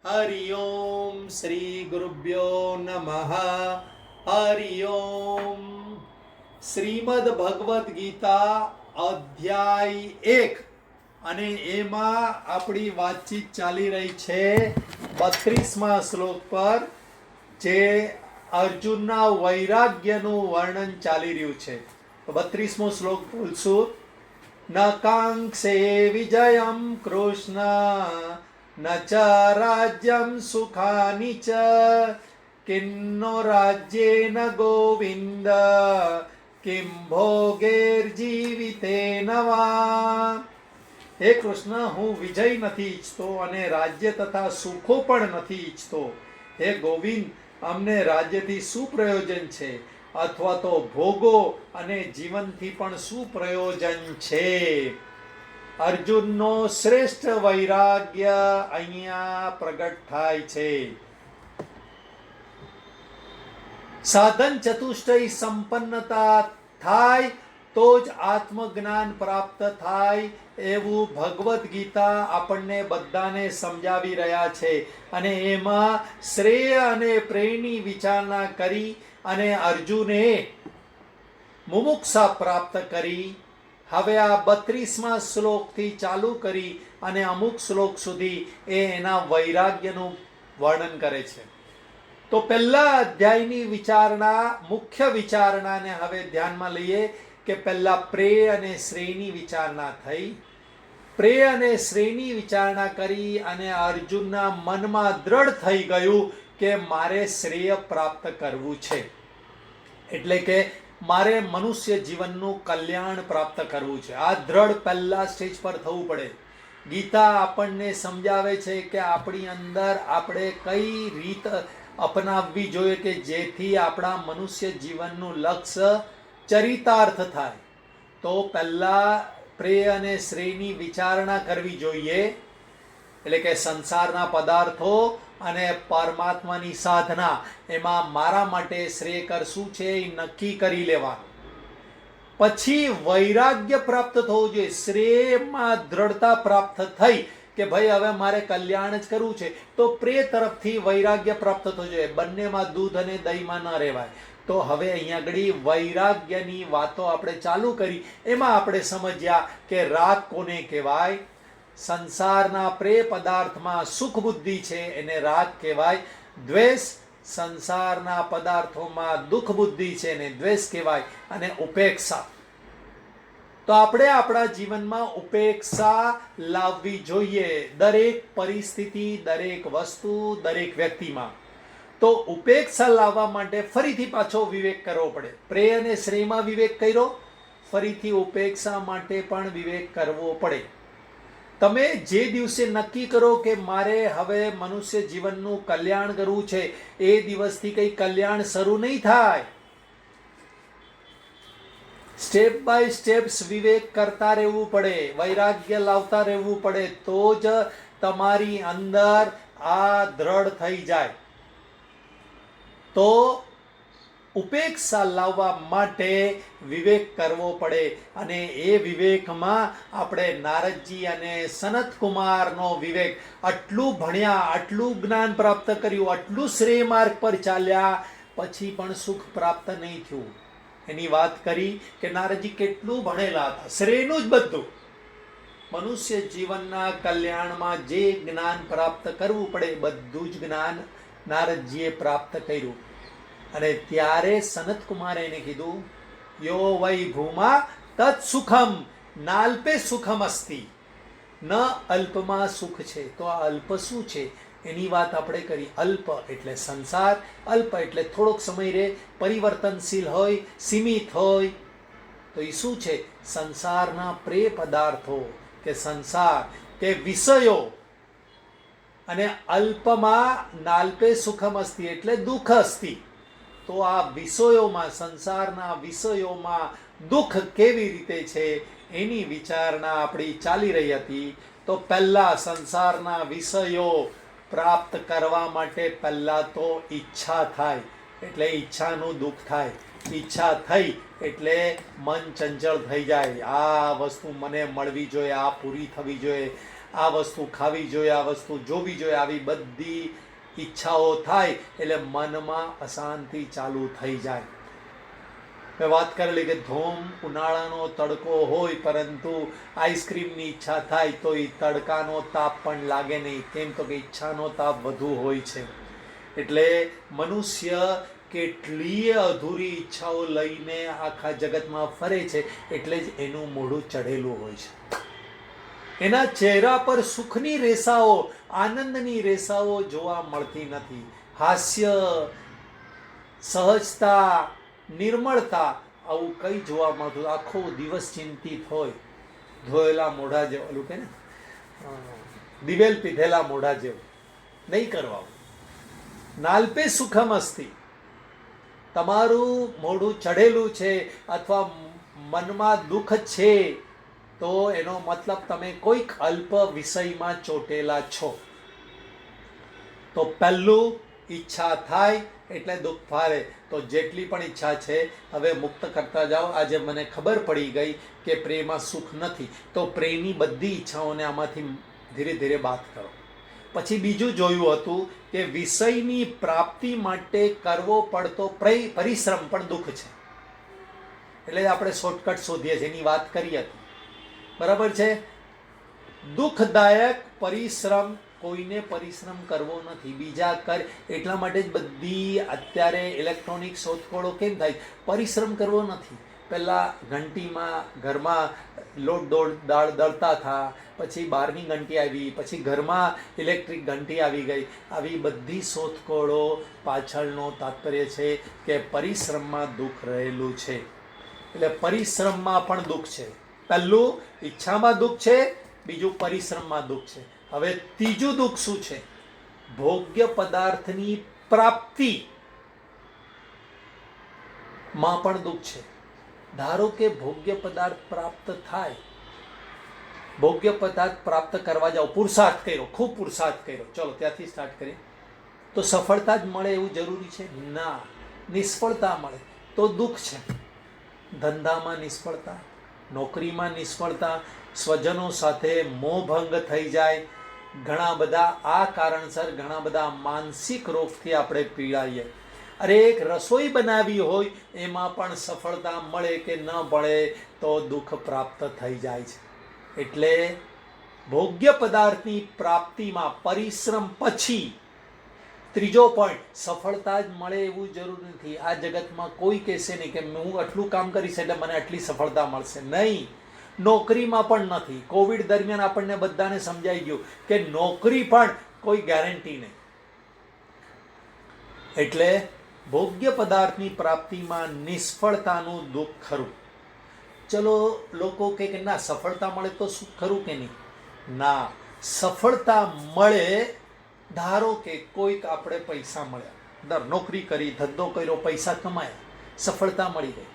હરિ ઓમ શ્રી ગુરુભ્યો નમઃ. હરિ ઓમ. શ્રીમદ ભગવદ્ ગીતા અધ્યાય 1 અને એમાં આપણી વાતચીત ચાલી રહી છે 32મા શ્લોક પર, જે અર્જુનના વૈરાગ્યનું વર્ણન ચાલી રહ્યું છે. તો 32મો શ્લોક બોલશું. ન કાંક્ષે વિજયમ કૃષ્ણ ન ચ રાજ્યમ સુખાની ચ કિન્નો રાજ્યેન ગોવિંદ કિમ ભોગૈર્જીવિતેન વા. હે કૃષ્ણ, હું વિજય નથી ઈચ્છતો અને રાજ્ય તથા સુખો પણ નથી ઈચ્છતો. હે ગોવિંદ, અમને રાજ્યથી શું પ્રયોજન છે, અથવા તો ભોગો અને જીવનથી પણ શું પ્રયોજન છે. અર્જુનનો શ્રેષ્ઠ વૈરાગ્ય અહીંયા પ્રગટ થાય છે. સાધન ચતુષ્ટય સંપન્નતા થાય તો જ આત્મજ્ઞાન પ્રાપ્ત થાય, એવું ભગવદ્ ગીતા આપણને બધાને સમજાવી રહ્યા છે. અને એમાં શ્રેય અને પ્રેયની વિચારણા કરી અને અર્જુને મુમુક્ષા પ્રાપ્ત કરી. હવે આ 32મા શ્લોકથી ચાલુ કરી અને અમુક શ્લોક સુધી એના વૈરાગ્યનું વર્ણન કરે છે. તો પહેલા અધ્યાયની વિચારણા, મુખ્ય વિચારણાને હવે ધ્યાનમાં લઈએ કે પહેલા પ્રેય અને શ્રેયની વિચારણા થઈ. પ્રેય અને શ્રેયની વિચારણા કરી અને અર્જુનના મનમાં દ્રઢ થઈ ગયું કે મારે શ્રેય પ્રાપ્ત કરવું છે, એટલે કે મારે મનુષ્ય જીવનનું કલ્યાણ પ્રાપ્ત કરવું છે. આ દ્રઢ પહેલા સ્ટેજ પર થવું પડે. ગીતા આપણને સમજાવે છે કે આપણી અંદર આપણે કઈ રીત અપનાવવી જોઈએ કે જેથી આપણા મનુષ્ય જીવનનું લક્ષ્ય ચરિતાર્થ થાય. તો પહેલા પ્રેય અને શ્રેયની વિચારણા કરવી જોઈએ, એટલે કે સંસારના પદાર્થો અને પરમાત્માની સાધના, એમાં મારા માટે શ્રેયકર શું છે એ નક્કી કરી લેવાનું. પછી વૈરાગ્ય પ્રાપ્ત થવું જોઈએ. શ્રેયમાં દ્રઢતા પ્રાપ્ત થઈ કે ભાઈ હવે મારે કલ્યાણ જ કરવું છે, તો પ્રેય તરફથી વૈરાગ્ય પ્રાપ્ત થવું જોઈએ. બંનેમાં દૂધ અને દહીંમાં ન રહેવાય. તો હવે અહીંયા આગળ વૈરાગ્યની વાતો આપણે ચાલુ કરી. એમાં આપણે સમજ્યા કે રાગ કોને કહેવાય. સંસારના પ્રેય પદાર્થમાં સુખ બુદ્ધિ છે એને રાગ કહેવાય. દ્વેષ સંસારના પદાર્થોમાં દુઃખ બુદ્ધિ છે એને દ્વેષ કહેવાય. અને ઉપેક્ષા, તો આપણે આપણા જીવનમાં ઉપેક્ષા લાવવી જોઈએ દરેક પરિસ્થિતિ, દરેક વસ્તુ, દરેક વ્યક્તિમાં. તો ઉપેક્ષા લાવવા માટે ફરીથી પાછો વિવેક કરવો પડે. પ્રેય અને શ્રેયમાં વિવેક કર્યો, ફરીથી ઉપેક્ષા માટે પણ વિવેક કરવો પડે. તમે જે દિવસે નક્કી કરો કે મારે હવે મનુષ્ય જીવનનું કલ્યાણ કરવું છે, એ દિવસથી કંઈ કલ્યાણ શરૂ નહીં થાય. સ્ટેપ બાય સ્ટેપ્સ વિવેક કરતા રહેવું પડે, વૈરાગ્ય લાવતા રહેવું પડે, તો જ તમારી અંદર આ દ્રઢ થઈ જાય. તો ઉપેક્ષા લાવવા માટે વિવેક કરવો પડે. અને એ વિવેકમાં આપણે નારદજી અને સનત કુમારનો વિવેક, આટલું ભણ્યા, આટલું જ્ઞાન પ્રાપ્ત કર્યું, આટલું શ્રેય માર્ગ પર ચાલ્યા, પછી પણ સુખ પ્રાપ્ત નહીં થયું. એની વાત કરી કે નારદજી કેટલું ભણેલા હતા, શ્રેયનું જ બધું. મનુષ્ય જીવનના કલ્યાણમાં જે જ્ઞાન પ્રાપ્ત કરવું પડે બધું જ જ્ઞાન નારદજીએ પ્રાપ્ત કર્યું. અને ત્યારે સનત કુમારે એને કીધું, યો વૈ ભૂમા તત્ સુખમ નાલ્પે સુખમ અસ્તિ. ન અલ્પમાં સુખ છે. તો આ અલ્પ શું છે એની વાત આપણે કરી. અલ્પ એટલે સંસાર, અલ્પ એટલે થોડોક સમય રહે, પરિવર્તનશીલ હોય, સીમિત હોય. તો એ શું છે? સંસારના પ્રેય પદાર્થો કે સંસાર કે વિષયો. અને અલ્પમાં નાલ્પે સુખમ અસ્તિ એટલે દુઃખ અસ્તિ. તો આ વિષયોમાં, સંસારના વિષયોમાં દુઃખ કેવી રીતે છે એની વિચારણા આપણી ચાલી રહી હતી. તો પહેલા સંસારના વિષયો પ્રાપ્ત કરવા માટે પહેલા તો ઈચ્છા થાય, એટલે ઈચ્છાનું દુઃખ થાય. ઈચ્છા થઈ એટલે મન ચંચળ થઈ જાય. આ વસ્તુ મને મળવી જોઈએ, આ પૂરી થવી જોઈએ, આ વસ્તુ ખાવી જોઈએ, આ વસ્તુ જોવી જોઈએ, આવી બધી ઈચ્છાઓ થાય એટલે મનમાં અશાંતિ ચાલુ થઈ જાય. મેં વાત કરેલી કે ધોમ ઉનાળાનો તડકો હોય પરંતુ આઈસ્ક્રીમની ઈચ્છા થાય તો એ તડકાનો તાપ પણ લાગે નહીં. કેમ તો કે ઈચ્છાનો તાપ વધુ હોય છે. એટલે મનુષ્ય કેટલીય અધૂરી ઈચ્છાઓ લઈને આખા જગતમાં ફરે છે, એટલે જ એનું મોઢું ચઢેલું હોય છે. એના ચહેરા પર સુખની રેસાઓ, આનંદની રેસાઓ જોવા મળતી નથી. હાસ્ય, સહજતા, નિર્મળતા આવું કંઈ જોવા મળતું. આખો દિવસ ચિંતિત હોય, ધોયેલા મોઢા જેવું, ઓલું કે ને દિવેલ પીધેલા મોઢા જેવું. નહીં કરવા. નાલ્પે સુખમ અસ્તિ. તમારું મોઢું ચઢેલું છે અથવા મનમાં દુઃખ છે તો એનો મતલબ તમે કોઈક અલ્પ વિષયમાં ચોટેલા છો. તો પહેલું ઈચ્છા થાય એટલે દુઃખ ફારે. તો જેટલી પણ ઈચ્છા છે હવે મુક્ત કરતા જાઓ. આજે મને ખબર પડી ગઈ કે પ્રેમમાં સુખ નથી, તો પ્રેમની બધી ઈચ્છાઓને આમાંથી ધીરે ધીરે બાદ કરો. પછી બીજું જોયું હતું કે વિષયની પ્રાપ્તિ માટે કરવો પડતો પરિશ્રમ પણ દુઃખ છે. એટલે આપણે શોર્ટકટ શોધીએ છીએ, એની વાત કરી હતી. બરાબર છે. દુઃખદાયક પરિશ્રમ કોઈને પરિશ્રમ કરવો નથી. બીજા કર એટલા માટે જ બધી અત્યારે ઇલેક્ટ્રોનિક શોધખોળો કેમ થાય? પરિશ્રમ કરવો નથી. પહેલાં ઘંટીમાં ઘરમાં લોટ દાળ દળતા હતા, પછી બહારની ઘંટી આવી, પછી ઘરમાં ઇલેક્ટ્રિક ઘંટી આવી ગઈ. આવી બધી શોધખોળો પાછળનો તાત્પર્ય છે કે પરિશ્રમમાં દુઃખ રહેલું છે. એટલે પરિશ્રમમાં પણ દુઃખ છે. પહેલું ઈચ્છામાં દુઃખ છે, બીજું પરિશ્રમમાં દુઃખ છે. હવે ત્રીજું દુઃખ શું છે? ભોગ્ય પદાર્થની પ્રાપ્તિ માં પણ દુઃખ છે. ધારો કે ભોગ્ય પદાર્થ પ્રાપ્ત થાય, ભોગ્ય પદાર્થ પ્રાપ્ત કરવા જાઓ, પુરુષાર્થ કર્યો, ખૂબ પુરુષાર્થ કર્યો, ચલો ત્યાંથી સ્ટાર્ટ કરીએ. તો સફળતા જ મળે એવું જરૂરી છે? ના. નિષ્ફળતા મળે તો દુઃખ છે. ધંધામાં નિષ્ફળતા, નોકરીમાં નિષ્ફળતા, સ્વજનો સાથે મોહભંગ થઈ જાય. ઘણા બધા આ કારણસર ઘણા બધા માનસિક રોગથી આપણે પીડાઈએ. અરે એક રસોઈ બનાવી હોય એમાં પણ સફળતા મળે કે ન મળે તો દુઃખ પ્રાપ્ત થઈ જાય છે. એટલે ભોગ્ય પદાર્થની પ્રાપ્તિમાં પરિશ્રમ પછી ત્રીજો પોઈન્ટ, સફળતા જ મળે એવું જરૂર નથી. આ જગતમાં કોઈ કહેશે નહીં કે હું આટલું કામ કરીશ એટલે મને આટલી સફળતા મળશે. નહીં. નોકરીમાં પણ નથી. કોવિડ દરમિયાન આપણને બધાને સમજાઈ ગયું કે નોકરી પણ કોઈ ગેરંટી નહીં. એટલે ભોગ્ય પદાર્થની પ્રાપ્તિમાં નિષ્ફળતાનું દુઃખ ખરું. ચલો લોકો કે ના સફળતા મળે તો સુખ ખરું કે નહીં? ના. સફળતા મળે, ધારો કે કોઈક આપણે પૈસા મળ્યા, નોકરી કરી, ધંધો કર્યો, પૈસા કમાયા, સફળતા મળી ગઈ,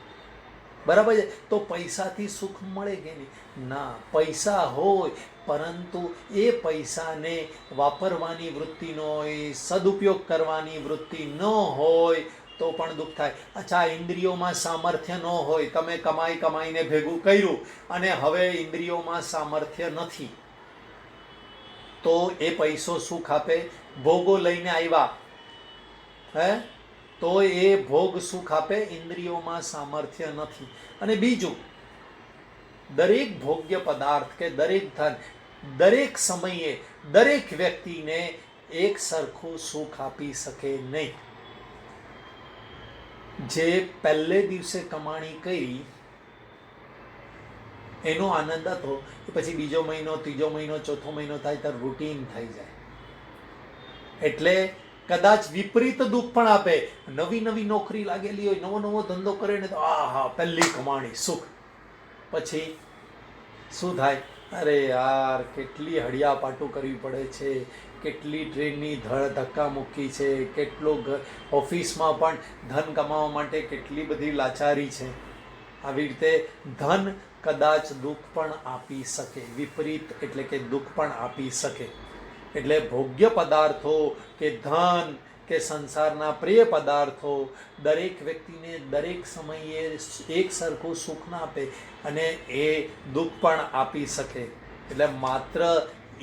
બરાબર છે. તો પૈસાથી સુખ મળે કે નહીં? ના. પૈસા હોય પરંતુ એ પૈસાને વાપરવાની વૃત્તિ ન હોય, સદુપયોગ કરવાની વૃત્તિ ન હોય તો પણ દુઃખ થાય. અચ્છા, ઇન્દ્રિયોમાં સામર્થ્ય ન હોય, તમે કમાઈને ભેગું કર્યું અને હવે ઇન્દ્રિયોમાં સામર્થ્ય નથી, તો એ પૈસો સુખ આપે? ભોગો લઈને આવ્યા તો એ ભોગ સુખ આપે? ઇન્દ્રિયોમાં સામર્થ્ય નથી. અને બીજું, દરેક ભોગ્ય પદાર્થ કે દરેક ધન દરેક સમયે દરેક વ્યક્તિને એક સરખું સુખ આપી શકે નહીં. જે પહેલે દિવસે કમાણી કરી એનો આનંદ હતો, એ પછી બીજો મહિનો, ત્રીજો મહિનો, ચોથો મહિનો થાય ત્યારે રૂટીન થઈ જાય. એટલે કદાચ વિપરીત દુઃખ પણ આપે. નવી નવી નોકરી લાગેલી હોય, નવો નવો ધંધો કરે ને તો આહા પહેલી કમાણી સુખ. પછી શું થાય? અરે યાર, કેટલી હડિયાપાટું કરવી પડે છે, કેટલી ટ્રેનની ધક્કા મૂકી છે, કેટલો ઓફિસમાં પણ ધન કમાવા માટે કેટલી બધી લાચારી છે. આવી રીતે ધન કદાચ દુઃખ પણ આપી શકે. વિપરીત એટલે કે દુઃખ પણ આપી શકે. એટલે ભોગ્ય પદાર્થો કે ધન કે સંસારના પ્રિય પદાર્થો દરેક વ્યક્તિને દરેક સમયે એક સરખું સુખ ના આપે અને એ દુઃખ પણ આપી શકે. એટલે માત્ર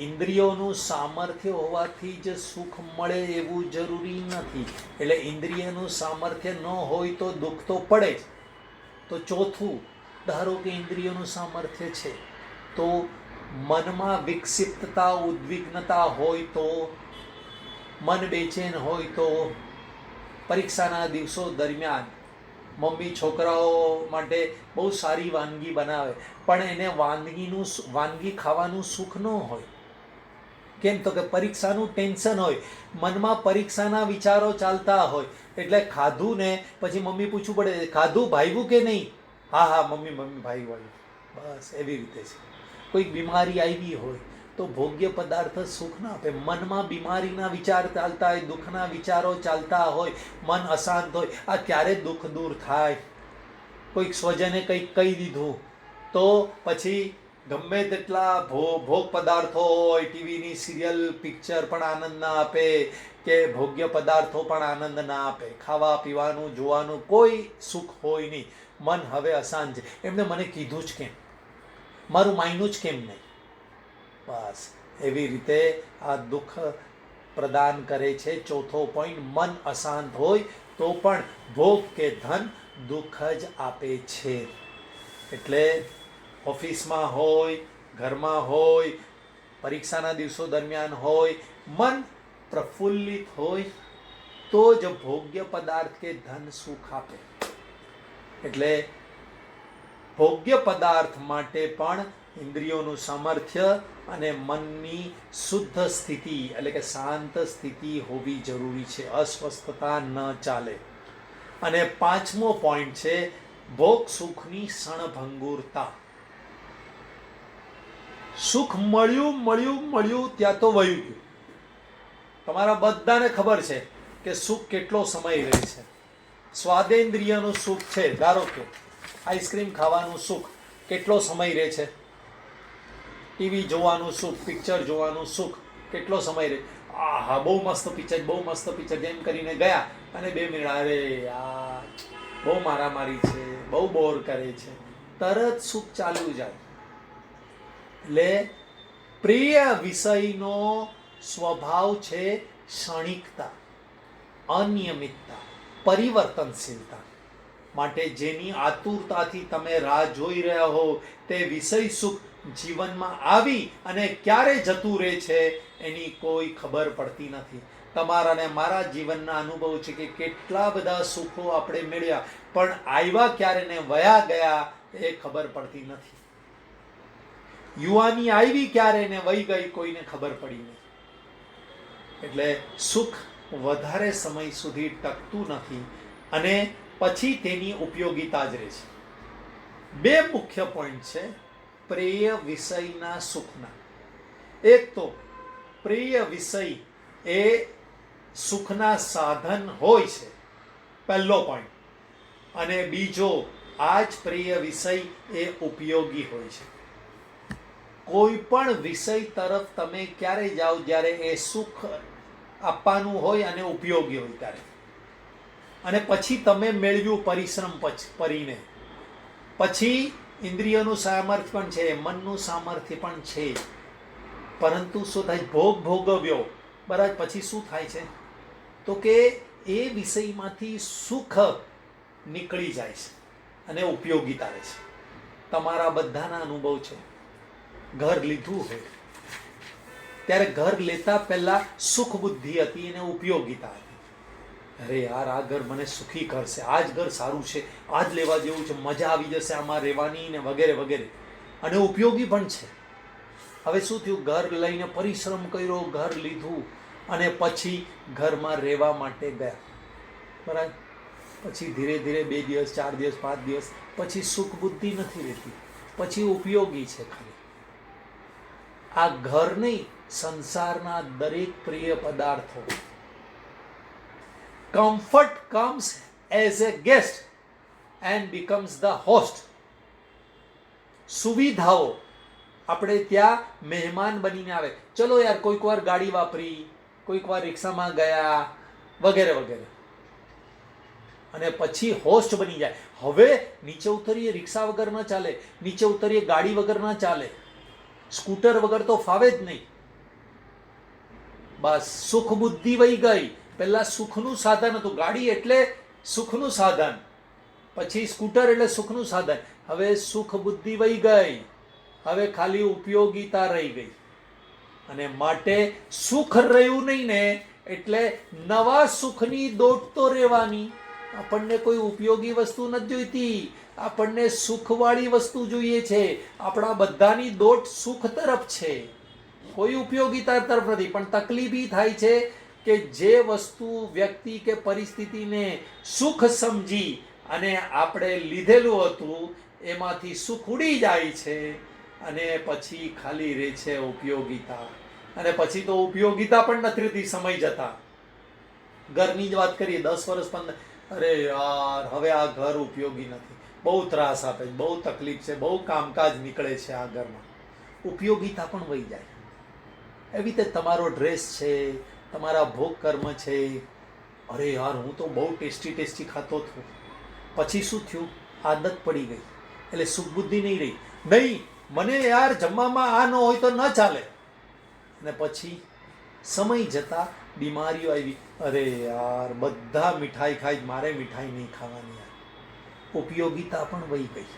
ઇન્દ્રિયોનું સામર્થ્ય હોવાથી જ સુખ મળે એવું જરૂરી નથી. એટલે ઇન્દ્રિયનું સામર્થ્ય ન હોય તો દુઃખ તો પડે જ. તો ચોથું, ધારો કે ઇન્દ્રિયોનું સામર્થ્ય છે તો મનમાં વિક્ષિપ્તતા ઉદ્વિગ્નતા હોય તો, મન બેચેન હોય તો, પરીક્ષાના દિવસો દરમિયાન મમ્મી છોકરાઓ માટે બહુ સારી વાનગી બનાવે પણ એને વાનગી ખાવાનું સુખ ન હોય. કેમ? તો કે પરીક્ષાનું ટેન્શન હોય, મનમાં પરીક્ષાના વિચારો ચાલતા હોય, એટલે ખાધું ને પછી મમ્મી પૂછવું પડે ખાધું ભાવ્યું કે નહીં? હા હા મમ્મી ભાવ્યું. બસ એવી રીતે છે. કોઈક બીમારી આવી હોય તો ભોગ્ય પદાર્થ સુખ ના આપે. મનમાં બીમારીના વિચાર ચાલતા હોય, દુઃખના વિચારો ચાલતા હોય, મન અશાંત હોય, આ ક્યારે દુઃખ દૂર થાય? કોઈક સ્વજને કંઈક કહી દીધું તો પછી ગમે તેટલા ભોગ પદાર્થો હોય, ટીવીની સિરિયલ પિક્ચર પણ આનંદ ના આપે કે ભોગ્ય પદાર્થો પણ આનંદ ના આપે. ખાવા પીવાનું જોવાનું કોઈ સુખ હોય નહીં. મન હવે અશાંત છે. એમને મને કીધું જ કેમ? મારું માયનું જ કેમ નહીં? બસ એવી રીતે આ દુઃખ પ્રદાન કરે છે. ચોથો પોઈન્ટ, મન અશાંત હોય તો પણ ભોગ કે ધન દુઃખ જ આપે છે. એટલે ઓફિસમાં હોય, ઘરમાં હોય, પરીક્ષાના દિવસો દરમિયાન હોય, મન પ્રફુલ્લિત હોય તો જ ભોગ્ય પદાર્થ કે ધન સુખ આપે. એટલે ભોગ્ય પદાર્થ માટે પણ ઇન્દ્રિયોનું સામર્થ્ય અને મનની શુદ્ધ સ્થિતિ એટલે કે શાંત સ્થિતિ હોવી જરૂરી છે. અસ્વસ્થતા ન ચાલે. અને પાંચમો પોઈન્ટ છે ભોગ સુખની ક્ષણભંગુરતા. સુખ મળ્યું ત્યાં તો વયું ગયું. તમારા બધાને ખબર છે કે સુખ કેટલો સમય રહે છે. સ્વાદેન્દ્રિયનું સુખ છે, ધારો કે આઈસ્ક્રીમ ખાવાનું સુખ કેટલો સમય રહે છે? ટીવી જોવાનું સુખ, પિક્ચર જોવાનું સુખ કેટલો સમય રહે? આહા બહુ મસ્ત પિક્ચર જેમ કરીને ગયા અને 2 મિનિટ અરે યાર બહુ મારામારી છે, બહુ બોર કરે છે, તરત સુખ ચાલ્યું જાય. એટલે પ્રિય વિષયનો સ્વભાવ છે ક્ષણિકતા, અનિયમિતતા, પરિવર્તનશીલતા. માટે જેની આતુરતાથી તમે રાહ જોઈ રહ્યા હો તે વિષય સુખ જીવનમાં આવી અને ક્યારે જતું રહે છે એની કોઈ ખબર પડતી નથી. તમારા ને મારા જીવનના અનુભવ છે કે કેટલા બધા સુખો આપણે મેળવ્યા પણ આવ્યા ક્યારે ને વયા ગયા એ ખબર પડતી નથી. યુવાની આવી ક્યારે ને વહી ગઈ કોઈને ખબર પડી નહીં. એટલે સુખ વધારે સમય સુધી ટકતું નથી અને પછી તેની ઉપયોગિતા જ રહે છે. 2 મુખ્ય પોઈન્ટ છે પ્રિય વિષયના સુખના. એક તો પ્રિય વિષય એ સુખના સાધન હોય છે, પહેલો પોઈન્ટ. અને બીજો, આ જ પ્રિય વિષય એ ઉપયોગી હોય છે. કોઈ પણ વિષય તરફ તમે ક્યારે જાઓ જ્યારે એ સુખ આપવાનું હોય અને ઉપયોગી હોય ત્યારે. અને પછી તમે મેળવ્યું પરિશ્રમ કરીને, પછી ઇન્દ્રિયોનું સામર્થ્ય પણ છે, મનનું સામર્થ્ય પણ છે, પરંતુ શું થાય? ભોગ ભોગવ્યો બરાબર. પછી શું થાય છે? તો કે એ વિષયમાંથી સુખ નીકળી જાય છે અને ઉપયોગીતા રહે છે. તમારા બધાના અનુભવ છે. ઘર લીધું હોય ત્યારે ઘર લેતા પહેલા સુખ બુદ્ધિ હતી અને ઉપયોગિતા હતી. અરે યાર આ ઘર મને સુખી કરશે, આ જ ઘર સારું છે, આ જ લેવા જેવું છે, મજા આવી જશે આમાં રહેવાની ને વગેરે વગેરે. અને ઉપયોગી પણ છે. હવે શું થયું? ઘર લઈને પરિશ્રમ કર્યો, ઘર લીધું અને પછી ઘરમાં રહેવા માટે ગયા બરાબર. પછી ધીરે ધીરે 2 દિવસ 4 દિવસ 5 દિવસ પછી સુખ બુદ્ધિ નથી રહેતી, પછી ઉપયોગી છે ખાલી. આ ઘર નહીં, સંસારના દરેક પ્રિય પદાર્થો. Comfort comes as a guest and becomes the host. સુવિધાઓ આપણે ત્યાં મહેમાન બનીને આવે. ચલો યાર કોઈક વાર ગાડી વાપરી, કોઈક વાર રિક્ષામાં ગયા વગેરે વગેરે, અને પછી હોસ્ટ બની જાય. હવે નીચે ઉતરીએ રિક્ષા વગર ના ચાલે, નીચે ઉતરીએ ગાડી વગર ના ચાલે, સ્કૂટર વગર તો ફાવે જ નહીં. બસ સુખ બુદ્ધિ વહી ગઈ. પહેલા સુખનું સાધન હતું, ગાડી એટલે સુખનું સાધન, પછી સ્કૂટર એટલે સુખનું સાધન. હવે સુખ બુદ્ધિ વહી ગઈ, હવે ખાલી ઉપયોગિતા રહી ગઈ. અને માટે સુખ રહ્યું નહીં ને એટલે નવા સુખની દોટ તો રહેવાની. આપણને કોઈ ઉપયોગી વસ્તુ નથી જોઈતી, આપણને સુખવાળી વસ્તુ જોઈએ છે. આપણા બધાની દોટ સુખ તરફ છે, કોઈ ઉપયોગિતા તરફ નથી. પણ તકલીફ એ થાય છે કે જે વસ્તુ વ્યક્તિ કે પરિસ્થિતિને સુખ સમજી અને આપણે લીધેલું હતું એમાંથી સુખ ઉડી જાય છે અને પછી ખાલી રહે છે ઉપયોગિતા. અને પછી તો ઉપયોગિતા પણ નથી રહેતી સમય જતા. ઘરની જ વાત કરીએ, 10 વર્ષ 15, અરે યાર હવે આ ઘર ઉપયોગી નથી, બહુ ત્રાસ આપે છે, બહુ તકલીફ છે, બહુ કામકાજ નીકળે છે આ ઘરમાં, ઉપયોગિતા પણ વહી જાય. એવી રીતે તમારો ડ્રેસ છે, તમારા ભોગ કર્મ છે. અરે યાર હું તો બહુ ટેસ્ટી ખાતો હતો, પછી શું થયું, આદત પડી ગઈ એટલે સુખ બુદ્ધિ નહીં રહી. નહીં મને યાર જમવામાં આ ન હોય તો ન ચાલે, અને પછી સમય જતા બીમારીઓ આવી. અરે યાર બધા મીઠાઈ ખાઈ, મારે મીઠાઈ નહીં ખાવાની યાર, ઉપયોગિતા પણ વહી ગઈ.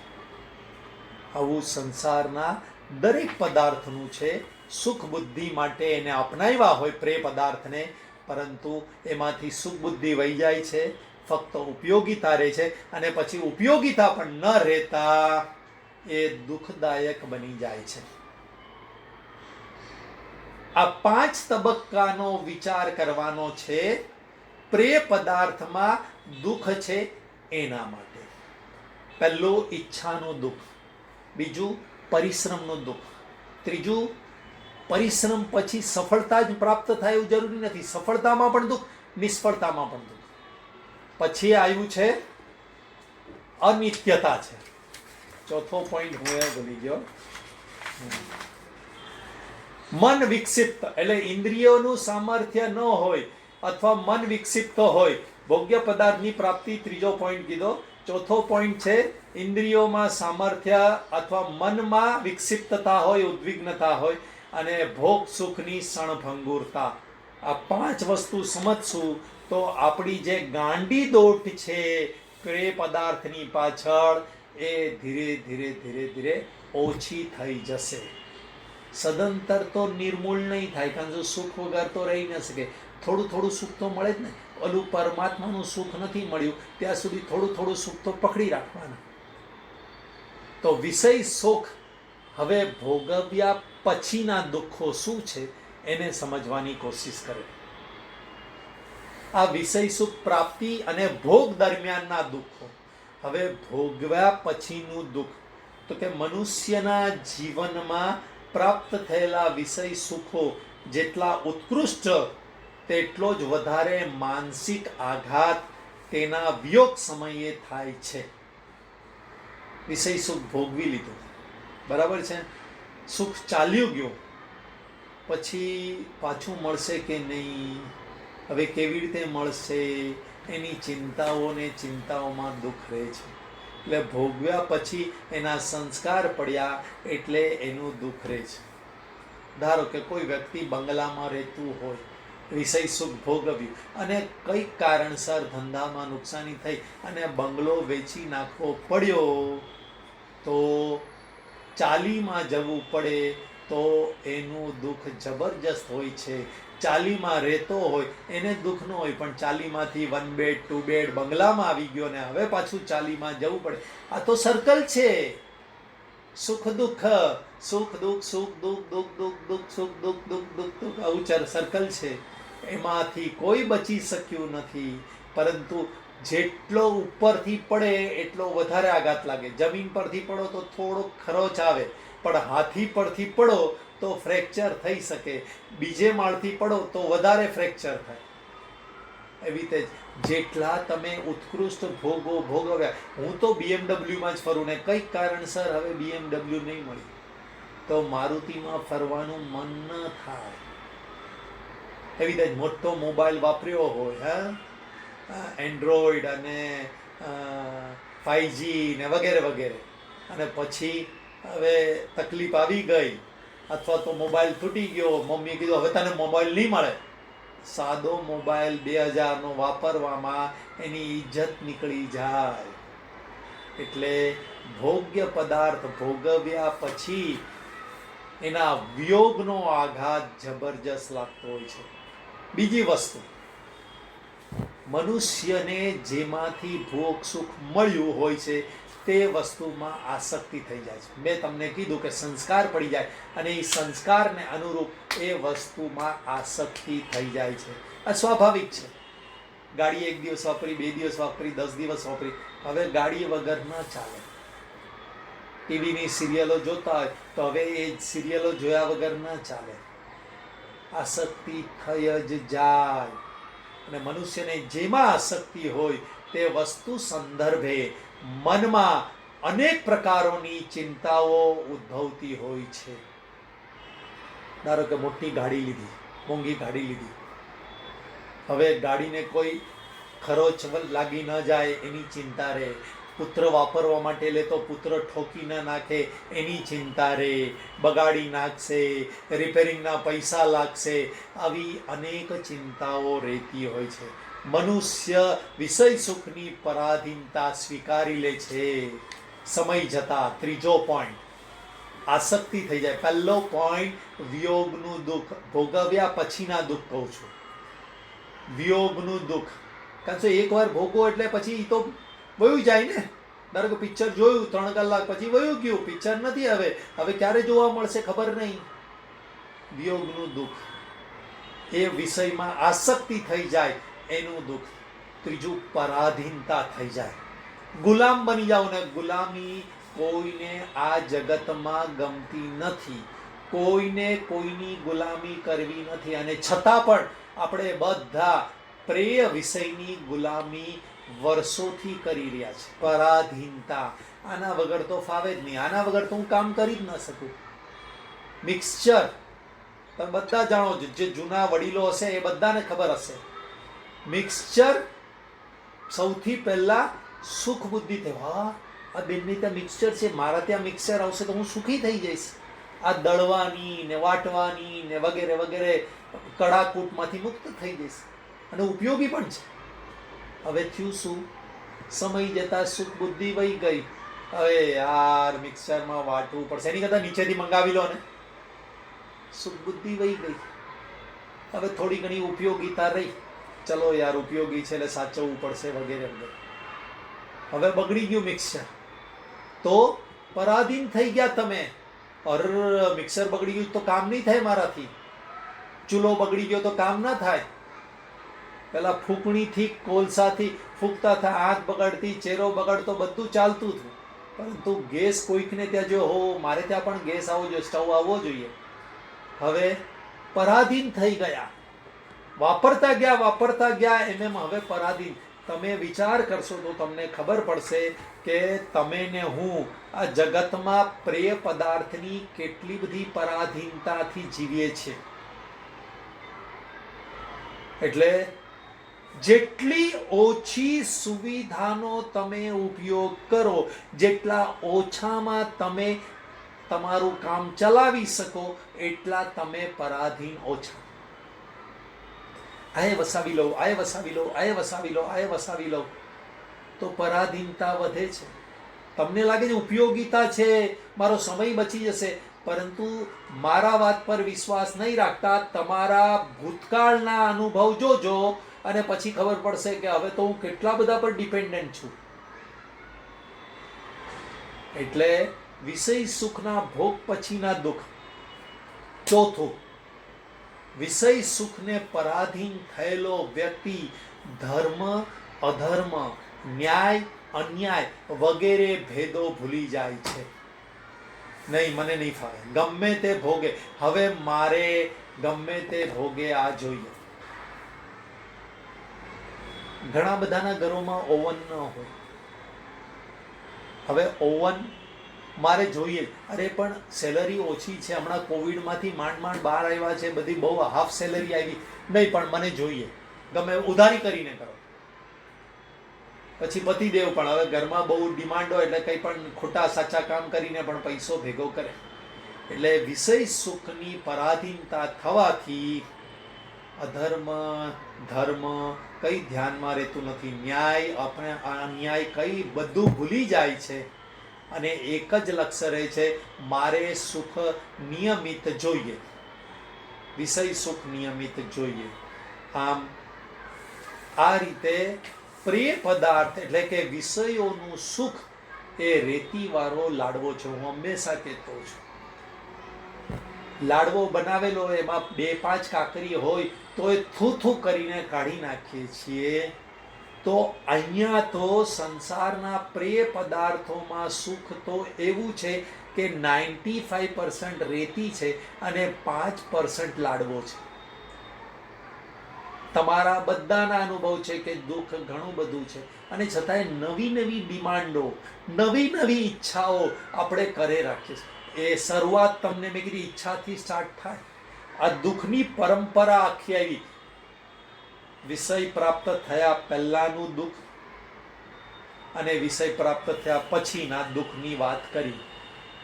આવું સંસારના દરેક પદાર્થનું છે. સુખ બુદ્ધિ માટે એને અપનાવ્યા હોય પ્રેય પદાર્થને, પરંતુ એમાંથી સુખ બુદ્ધિ વહી જાય છે, ફક્ત ઉપયોગિતા રહે છે. અને પછી ઉપયોગિતા પણ ન રહેતા એ દુઃખદાયક બની જાય છે. આ 5 તબક્કાનો વિચાર કરવાનો છે પ્રેય પદાર્થમાં દુઃખ છે એના માટે. પહેલું ઈચ્છાનું દુઃખ, બીજું પરિશ્રમનું દુઃખ, ત્રીજું પરિશ્રમ પછી સફળતા જ પ્રાપ્ત થાય એવું જરૂરી નથી, સફળતામાં પણ દુઃખ, નિષ્ફળતામાં પણ દુઃખ. પછી આવ્યું છે અનિત્યતા છે. ચોથો પોઈન્ટ હું એ ભૂલી ગયો. મન વિક્ષિપ્ત એટલે ઇન્દ્રિયોનું સામર્થ્ય ન હોય અથવા મન વિક્ષિપ્ત હોય, ભોગ્ય પદાર્થની પ્રાપ્તિ ત્રીજો પોઈન્ટ કીધો. ચોથો પોઈન્ટ છે ઇન્દ્રિયોમાં સામર્થ્ય અથવા મનમાં વિક્ષિપ્તતા હોય, ઉદ્વિગ્નતા હોય, અને ભોગ સુખની ક્ષણભંગુરતા. આ 5 વસ્તુ સમજશું તો આપણી જે ગાંડી દોટ છે પ્રેય પદાર્થની પાછળ એ ધીરે ધીરે ઓછી થઈ જશે. સદંતર તો નિર્મૂળ નહીં થાય, કારણ કે સુખ વગર તો રહી ન શકે. થોડું સુખ તો મળે જ ને. ઓલું પરમાત્માનું સુખ નથી મળ્યું ત્યાં સુધી થોડું સુખ તો પકડી રાખવાના. તો વિષય સુખ હવે ભોગવ્યા પછીના દુઃખો શું છે એને સમજવાની કોશિશ કરે. આ વિષય સુખ પ્રાપ્તિ અને ભોગ દરમિયાનના દુઃખો. હવે ભોગવ્યા પછીનું દુઃખ તો કે મનુષ્યના જીવનમાં પ્રાપ્ત થયેલા વિષય સુખો જેટલા ઉત્કૃષ્ટ તેટલો જ વધારે માનસિક આઘાત તેના વિયોગ સમયે થાય છે. વિષય સુખ ભોગવી લીધું, બરાબર છે, સુખ ચાલ્યું ગયું, પછી પાછું મળશે કે નહીં, હવે કેવી રીતે મળશે, એની ચિંતાઓમાં દુઃખ રહે છે. એટલે ભોગવ્યા પછી એના સંસ્કાર પડ્યા એટલે એનું દુઃખ રહે છે. ધારો કે કોઈ વ્યક્તિ બંગલામાં રહેતું હોય, વિષય સુખ ભોગવ્યું અને કંઈક કારણસર ધંધામાં નુકસાની થઈ અને બંગલો વેચી નાખવો પડ્યો, તો ચાલીમાં જવું પડે તો એનું દુઃખ જબરજસ્ત હોય છે. ચાલીમાં રહેતો હોય એને દુઃખ ન હોય, પણ ચાલીમાંથી 1 બેડ 2 બેડ બંગલામાં આવી ગયો ને હવે પાછું ચાલીમાં જવું પડે. આ તો સર્કલ છે. સુખ દુઃખ, સુખ દુઃખ, સુખ દુઃખ, દુઃખ દુઃખ, દુઃખ સુખ, દુઃખ દુઃખ, દુઃખ દુઃખ, આવું સર્કલ છે. એમાંથી કોઈ બચી શક્યું નથી. પરંતુ જેટલો ઉપરથી પડે એટલો વધારે આઘાત લાગે. જમીન પરથી પડો તો થોડોક ખરોચ આવે, પણ હાથી પરથી પડો તો ફ્રેક્ચર થઈ શકે, બીજે માળથી પડો તો વધારે ફ્રેક્ચર થાય. એવી રીતે જેટલા તમે ઉત્કૃષ્ટ ભોગો ભોગવ્યા. હું તો BMW જ ફરું ને કંઈક કારણસર હવે BMW નહીં મળી તો મારુતિમાં ફરવાનું મન ન થાય. એવી રીતે મોટો મોબાઈલ વાપર્યો હોય, એન્ડ્રોઈડ અને 5G ને વગેરે વગેરે, અને પછી હવે તકલીફ આવી ગઈ અથવા તો મોબાઈલ તૂટી ગયો, મમ્મીએ કીધું હવે તને મોબાઈલ નહીં મળે, સાદો મોબાઈલ 2000નો વાપરવામાં એની ઇજ્જત નીકળી જાય. એટલે ભોગ્ય પદાર્થ ભોગવ્યા પછી એના વિયોગનો આઘાત જબરજસ્ત લાગતો હોય છે. બીજી વસ્તુ, મનુષ્યને જેમાંથી ભોગ સુખ મળ્યું હોય છે તે વસ્તુમાં આસક્તિ થઈ જાય છે. મેં તમને કીધું કે સંસ્કાર પડી જાય અને એ સંસ્કારને અનુરૂપ એ વસ્તુમાં આસક્તિ થઈ જાય છે. આ સ્વાભાવિક છે. ગાડી 1 દિવસ વાપરી, 2 દિવસ વાપરી, 10 દિવસ વાપરી, હવે ગાડી વગર ન ચાલે. ટીવીની સિરિયલો જોતા હોય તો હવે એ સિરિયલો જોયા વગર ન ચાલે. આસક્તિ થઈ જ જાય. અને મનુષ્યને જેમાં આસક્તિ હોય તે વસ્તુ સંદર્ભે મનમાં અનેક પ્રકારોની ચિંતાઓ ઉદ્ભવતી હોય છે. ધારો કે મોટી ગાડી લીધી, મોંઘી ગાડી લીધી, હવે ગાડીને કોઈ ખરોચ લાગી ન જાય એની ચિંતા રહે. પુત્ર વાપરવા માટે લે તો પુત્ર ઠોકી ન નાખે એની ચિંતા રહે. બગાડી નાખશે, રિપેરિંગના પૈસા લાગશે, આવી અનેક ચિંતાઓ રહેતી હોય છે. મનુષ્ય વિષય સુખની પરાધીનતા સ્વીકારી લે છે. સમય જતા ત્રીજો પોઈન્ટ, આસક્તિ થઈ જાય. પહેલો પોઈન્ટ વિયોગનું દુઃખ, ભોગવ્યા પછીના દુઃખ કહું છું. વિયોગનું દુઃખ, કારણ કે એકવાર ભોગવો એટલે પછી તો વયું જાય ને. ધારો કે પિક્ચર જોયું 3 કલાક પછી વયું ગયું, પિક્ચર નથી. હવે ક્યારે જોવા મળશે ખબર નહીં. વિયોગનું દુઃખ, એ વિષયમાં આસક્તિ થઈ જાય એનું દુઃખ. ત્રીજું, પરાધીનતા થઈ જાય, ગુલામ બની જાવ. ને ગુલામી કોઈને આ જગતમાં ગમતી નથી. કોઈને કોઈની ગુલામી કરવી નથી. અને છતાં પણ આપણે બધા પ્રેય વિષયની ગુલામી વર્ષોથી કરી રહ્યા છે. પરાધીનતા, આના વગર તો ફાવે જ નહીં, આના વગર તો હું કામ કરી જ ન શકું. મિક્સચર તમે બધા જાણો છો, જે જૂના વડીલો હશે એ બધાને ખબર હશે. મિક્સચર સૌથી પહેલા સુખ બુદ્ધિ થઈ, વાહ આ બેનની ત્યાં મિક્સચર છે, મારા ત્યાં મિક્સચર આવશે તો હું સુખી થઈ જઈશ. આ દળવાની ને વાટવાની ને વગેરે વગેરે કડાકૂટમાંથી મુક્ત થઈ જઈશ અને ઉપયોગી પણ છે. હવે થયું શું? સમય જતા સુખ બુદ્ધિ વહી ગઈ. હવે યાર મિક્સરમાં વાટવું પડશે, એની કરતાં નીચેથી મંગાવી લો ને. સુખ બુદ્ધિ વહી ગઈ. હવે થોડી ઘણી ઉપયોગીતા રહી, ચલો યાર ઉપયોગી છે એટલે સાચવવું પડશે વગેરે વગેરે. હવે બગડી ગયું મિક્સર તો પરાધીન થઈ ગયા તમે. મિક્સર બગડી ગયું તો કામ નહીં થાય મારાથી. ચૂલો બગડી ગયો તો કામ ના થાય. પેલા ફૂંકણીથી કોલસાથી ફૂંકતા હતા, આંખ બગડતી, ચહેરો બગડતો, બધું ચાલતું હતું. પરંતુ ગેસ કોઈકને ત્યાં જો હો, મારે ત્યાં પણ ગેસ આવવો જોઈએ, સ્ટવ આવવો જોઈએ. હવે પરાધીન થઈ ગયા, વાપરતા ગયા એમ હવે પરાધીન. તમે વિચાર કરશો તો તમને ખબર પડશે કે તમે ને હું આ જગતમાં પ્રિય પદાર્થની કેટલી બધી પરાધીનતાથી જીવીએ છીએ. એટલે જેટલી ઓછી સુવિધાનો તમે ઉપયોગ કરો, જેટલા ઓછામાં તમે તમારું કામ ચલાવી શકો, એટલા તમે પરાધીન ઓછા. આએ વસાવી લો, આએ વસાવી લો, આએ વસાવી લો, આએ વસાવી લો, તો પરાધીનતા વધે છે. તમને લાગે છે ઉપયોગીતા છે, મારો સમય બચી જશે, પરંતુ મારા વાત પર વિશ્વાસ નહીં રાખતા, તમારા ભૂતકાળના અનુભવ જોજો અને પછી ખબર પડશે કે હવે તો હું કેટલા બધા પર ડિપેન્ડન્ટ છું. એટલે વિષય સુખના ભોગ પછીના દુઃખ. ચોથું, વિષય સુખને પરાધીન થયેલો વ્યક્તિ ધર્મ અધર્મ, ન્યાય અન્યાય વગેરે ભેદો ભૂલી જાય છે. નહીં, મને નહીં ફાવે, ગમે તે ભોગે, હવે મારે ગમે તે ભોગે આ જોઈએ. ઘણા બધાના ઘરોમાં ઓવન ન હોય, હવે ઓવન મારે જોઈએ. અરે પણ સેલરી ઓછી છે, હમણાં કોવિડમાંથી માંડ બહાર આવ્યા છે, બધી બહુ હાફ સેલરી આવી, નહીં પણ મને જોઈએ, ગમે ઉધારી કરીને કરો. પછી પતિદેવ પણ હવે ઘરમાં બહુ ડિમાન્ડ હોય એટલે કંઈ પણ ખોટા સાચા કામ કરીને પણ પૈસો ભેગો કરે. એટલે વિષય સુખની પરાધીનતા થવાથી અધર્મ ધર્મ કંઈ ધ્યાનમાં રહેતું નથી, ન્યાય આપણે અન્યાય કંઈ બધું ભૂલી જાય છે અને એક જ લક્ષ્ય રહે છે, મારે સુખ નિયમિત જોઈએ, વિષય સુખ નિયમિત જોઈએ. આમ આ રીતે પ્રિય પદાર્થ એટલે કે વિષયોનું સુખ એ રેતીવાળો લાડવો છે. હું હંમેશા કહેતો છું, લાડવો બનાવેલો એમાં 2-5 કાકરી હોય તો એ થૂ કરીને કાઢી નાખીએ છીએ. તો અહીંયા તો સંસારના પ્રિય પદાર્થોમાં સુખ તો એવું છે કે 95% રેતી છે અને 5% લાડવો છે. તમારા બધાના અનુભવ છે કે દુઃખ ઘણું બધું છે અને છતાંય નવી નવી ડિમાન્ડો, નવી નવી ઈચ્છાઓ આપણે કરે રાખીએ છીએ. એ શરૂઆત તમને મેં કીધી ઈચ્છાથી સ્ટાર્ટ થાય. આ દુઃખની પરંપરા આખી આવી. વિષય પ્રાપ્ત થયા પહેલાનું દુઃખ અને વિષય પ્રાપ્ત થયા પછીના દુઃખની વાત કરી.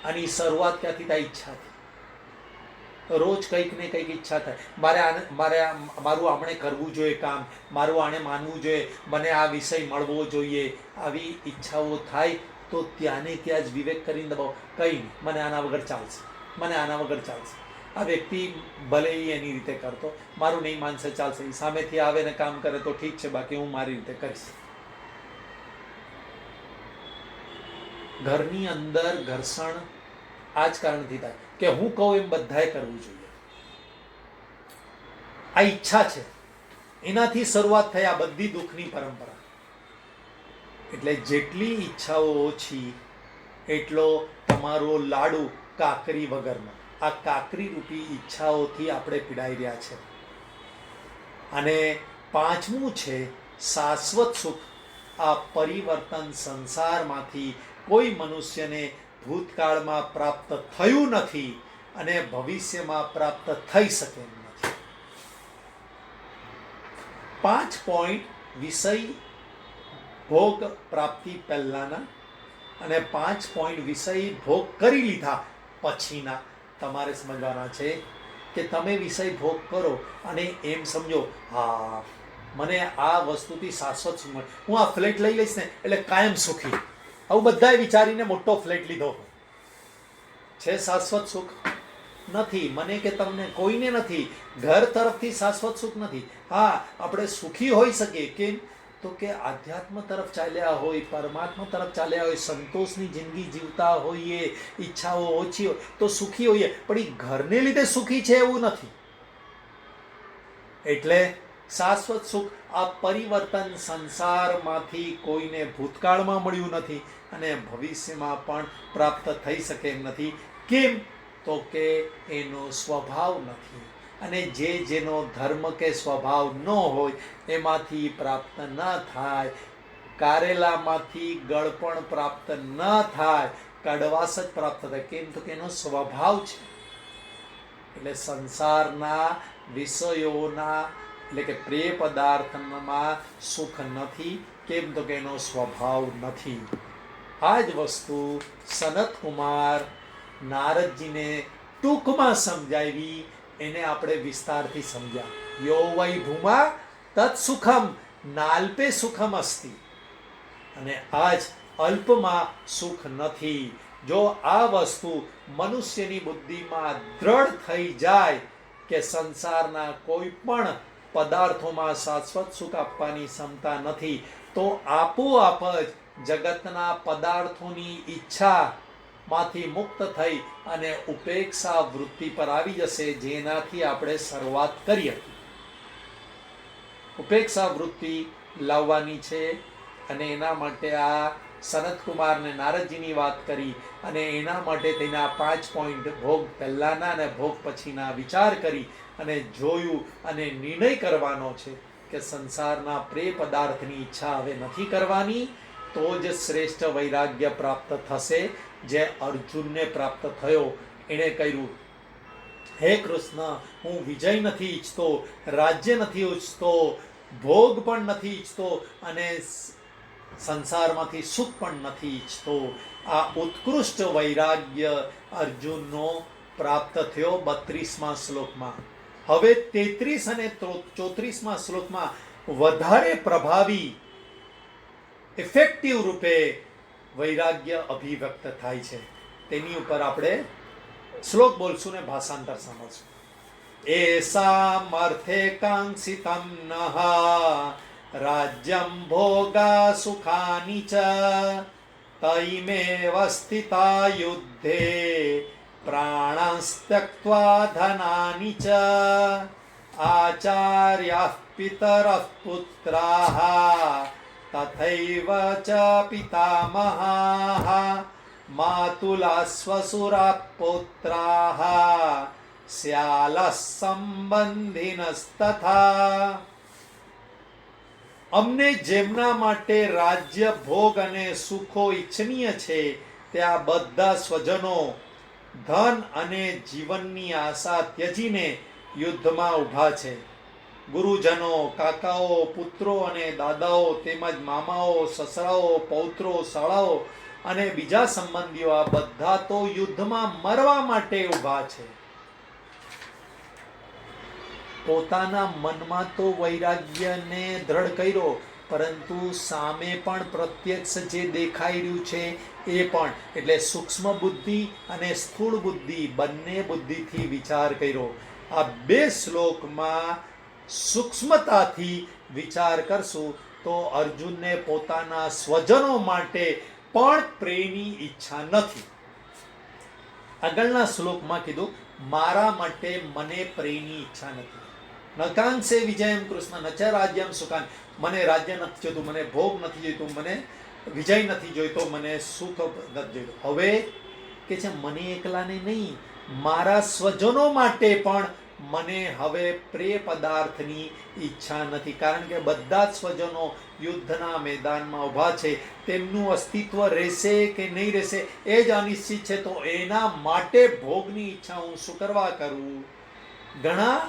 આની શરૂઆત ક્યાંથી થાય? ઈચ્છાથી. રોજ કંઈક ને કંઈક ઈચ્છા થાય, મારું આમણે કરવું જોઈએ કામ, મારું આને માનવું જોઈએ, મને આ વિષય મળવો જોઈએ. આવી ઈચ્છાઓ થાય તો ત્યાંને ત્યાં જ વિવેક કરીને દબાવો, કંઈ નહીં, મને આના વગર ચાલશે, મને આના વગર ચાલશે. આ વ્યક્તિ ભલે એની રીતે કરતો, મારું નહીં માનશે ચાલશે, સામેથી આવે ને કામ કરે તો ઠીક છે, બાકી હું મારી રીતે કરીશ. ઘરની અંદર ઘર્ષણ આ જ કારણથી થાય કે હું કહું એમ બધાએ કરવું જોઈએ. આ ઈચ્છા છે, એનાથી શરૂઆત થઈ આ બધી દુઃખની પરંપરા. એટલે જેટલી ઈચ્છાઓ ઓછી એટલો તમારો લાડુ કાકરી વગરનો. આ કાકરી રૂપી ઈચ્છાઓથી આપણે પીડાઈ રહ્યા છે. અને પાંચમું છે શાશ્વત સુખ. આ પરિવર્તન સંસારમાંથી કોઈ મનુષ્યને ભૂતકાળમાં પ્રાપ્ત થયું નથી અને ભવિષ્યમાં પ્રાપ્ત થઈ શકે એમ નથી. 5 પોઈન્ટ વિષય ભોગ પ્રાપ્તિ પહેલાના અને 5 પોઈન્ટ વિષય ભોગ કરી લીધા પછીના તમારે સમજવાના છે કે તમે વિષય ભોગ કરો અને એમ સમજો, હા મને આ વસ્તુથી શાશ્વત સુખ મળે, હું આ ફ્લેટ લઈ લઈશ ને એટલે કાયમ સુખી. આવું બધાએ વિચારીને મોટો ફ્લેટ લીધો છે. શાશ્વત સુખ નથી. મને કે તમને કોઈને નથી. ઘર તરફથી શાશ્વત સુખ નથી. હા, આપણે સુખી હોઈ શકીએ. કેમ? તો કે આધ્યાત્મ તરફ ચાલ્યા હોય, પરમાત્મા તરફ ચાલ્યા હોય, સંતોષની જિંદગી જીવતા હોઈએ, ઈચ્છાઓ ઓછી હોય તો સુખી હોઈએ, પણ એ ઘરને લીધે સુખી છે એવું નથી. એટલે શાશ્વત સુખ આ પરિવર્તન સંસારમાંથી કોઈને ભૂતકાળમાં મળ્યું નથી અને ભવિષ્યમાં પણ પ્રાપ્ત થઈ શકે એમ નથી. કેમ? તો કે એનો સ્વભાવ નથી. અને જેનો ધર્મ કે સ્વભાવ ન હોય એમાંથી પ્રાપ્ત ન થાય. કારેલામાંથી ગળપણ પ્રાપ્ત ન થાય, કડવાશ જ પ્રાપ્ત થાય. કેમ? તો કે એનો સ્વભાવ છે. એટલે સંસારના વિષયોના એટલે કે પ્રિય પદાર્થમાં સુખ નથી. કેમ? તો કે એનો સ્વભાવ નથી. આ જ વસ્તુ સનત કુમાર નારદજીને ટૂંકમાં સમજાવી, એને આપણે વિસ્તારથી સમજ્યા. યો વૈ ભૂમા તત્ સુખમ નાલ્પે સુખમ અસ્તિ. અને આજ અલ્પમાં સુખ નથી. જો આ વસ્તુ મનુષ્યની બુદ્ધિમાં દ્રઢ થઈ જાય કે સંસારના કોઈ પણ પદાર્થોમાં શાશ્વત સુખ આપવાની ક્ષમતા નથી, તો આપોઆપ જ જગતના પદાર્થોની ઈચ્છા માંથી મુક્ત થઈ અને ઉપેક્ષા વૃત્તિ પર આવી જશે, જેનાથી આપણે શરૂઆત કરી હતી. ઉપેક્ષા વૃત્તિ લાવવાની છે અને એના માટે આ સનત કુમારને નારદજીની વાત કરી અને એના માટે તેના 5 પોઈન્ટ ભોગ પહેલાના અને ભોગ પછીના વિચાર કરી અને જોયું અને નિર્ણય કરવાનો છે કે સંસારના પ્રિય પદાર્થની ઈચ્છા હવે નથી કરવાની. તો જ શ્રેષ્ઠ વૈરાગ્ય પ્રાપ્ત થશે, જે અર્જુનને પ્રાપ્ત થયો. એણે કહ્યું, હે કૃષ્ણ, હું વિજય નથી ઈચ્છતો, રાજ્ય નથી ઈચ્છતો, ભોગ પણ નથી ઈચ્છતો અને સંસારમાંથી સુખ પણ નથી ઈચ્છતો. આ ઉત્કૃષ્ટ વૈરાગ્ય અર્જુનનો પ્રાપ્ત થયો 32મા શ્લોકમાં. હવે 33 અને 34માં શ્લોકમાં વધારે પ્રભાવી ઇફેક્ટિવ રૂપે વૈરાગ્ય અભિવ્યક્ત થાય છે. તેની ઉપર આપણે શ્લોક બોલશું ને ભાષાંતર સમજશું. એસામ અર્થે કાંક્ષિતમ નઃ રાજ્યમ ભોગા સુખાની ચ તૈમેવ સ્થિતા યુદ્ધે પ્રાણસ્ત્યક્ત્વા ધનાની ચ આચાર્યાઃ પિતરઃ પુત્રાઃ તથૈવ ચ પિતામહાઃ માતુલા સ્વસુરાઃ પૌત્રાઃ સ્યાલઃ સંબંધિનસ્તથા. અમને જેમના માટે રાજ્ય ભોગ અને સુખો ઈચ્છનીય છે તે આ બધા સ્વજનો ધન અને જીવનની આશા ત્યજીને યુદ્ધમાં ઊભા છે. ગુરુજનો, કાકાઓ, પુત્રો અને દાદાઓ તેમજ મામાઓ, સસરાઓ, પૌત્રો, શાળાઓ અને બીજા સંબંધીઓ આ બધા તો યુદ્ધમાં મરવા માટે ઊભા છે. પોતાના મનમાં તો વૈરાગ્યને દ્રઢ કર્યો, પરંતુ સામે પણ પ્રત્યક્ષ જે દેખાઈ રહ્યું છે એ પણ, એટલે સૂક્ષ્મ બુદ્ધિ અને સ્થૂળ બુદ્ધિ બંને બુદ્ધિથી વિચાર કર્યો. આ બે શ્લોકમાં સૂક્ષ્મતાથી વિચાર કરશું તો અર્જુનને પોતાના સ્વજનો માટે પણ પ્રેમની ઈચ્છા નથી. આગળના શ્લોકમાં કીધું મારા માટે મને પ્રેમની ઈચ્છા નથી. નકાંક્ષે વિજયમ કૃષ્ણ ન ચ રાજ્યમ સુખાન. મને રાજ્ય નથી જોઈતું, મને ભોગ નથી જોઈતું, મને વિજય નથી જોઈતો, મને સુખ નથી જોઈતું. હવે કે છે મને એકલાને નહીં, મારા સ્વજનો માટે પણ મને હવે પ્રિય પદાર્થની ઈચ્છા નથી. કારણ કે બધા જ સ્વજનો યુદ્ધના મેદાનમાં ઊભા છે. તેમનું અસ્તિત્વ રહેશે કે નહીં રહેશે એ જ અનિશ્ચિત છે. તો એના માટે ભોગની ઈચ્છા હું શું કરવા કરું? ઘણા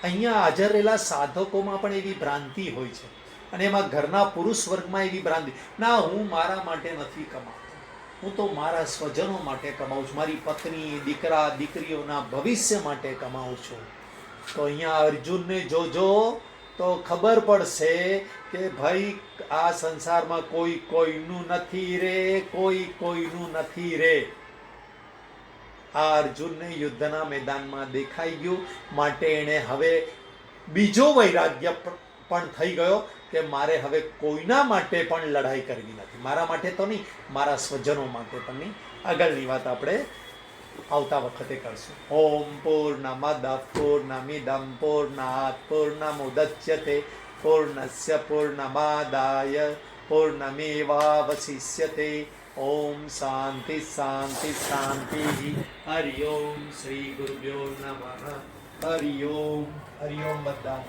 અહીંયા હાજર રહેલા સાધકોમાં પણ એવી ભ્રાંતિ હોય છે, અને એમાં ઘરના પુરુષ વર્ગમાં એવી ભ્રાંતિ, ના હું મારા માટે નથી કમાતો, હું તો મારા સ્વજનો માટે કમાઉં છું, મારી પત્ની, દીકરા, દીકરીઓના ભવિષ્ય માટે કમાઉં છું. તો અહીંયા અર્જુનને જોજો તો ખબર પડશે કે ભાઈ આ સંસારમાં કોઈ કોઈનું નથી રે, કોઈ કોઈનું નથી રે. આ અર્જુનને યુદ્ધના મેદાનમાં દેખાઈ ગયું, માટે એણે હવે બીજો વૈરાગ્ય પણ થઈ ગયો કે મારે હવે કોઈના માટે પણ લડાઈ કરવી નથી. મારા માટે તો નહીં, મારા સ્વજનો માટે પણ નહીં. આગળની વાત આપણે આવતા વખતે કરશું. ઓમ પૂર્ણમદ પૂર્ણમિદં પૂર્ણાત પૂર્ણમુદચ્યતે પૂર્ણસ્ય પૂર્ણમાદાય પૂર્ણમેવાવશિષ્યતે. ઓમ શાંતિ શાંતિ શાંતિ. હરિ ઓમ શ્રી ગુરુભ્યો નમઃ. હરિ ઓમ બધા.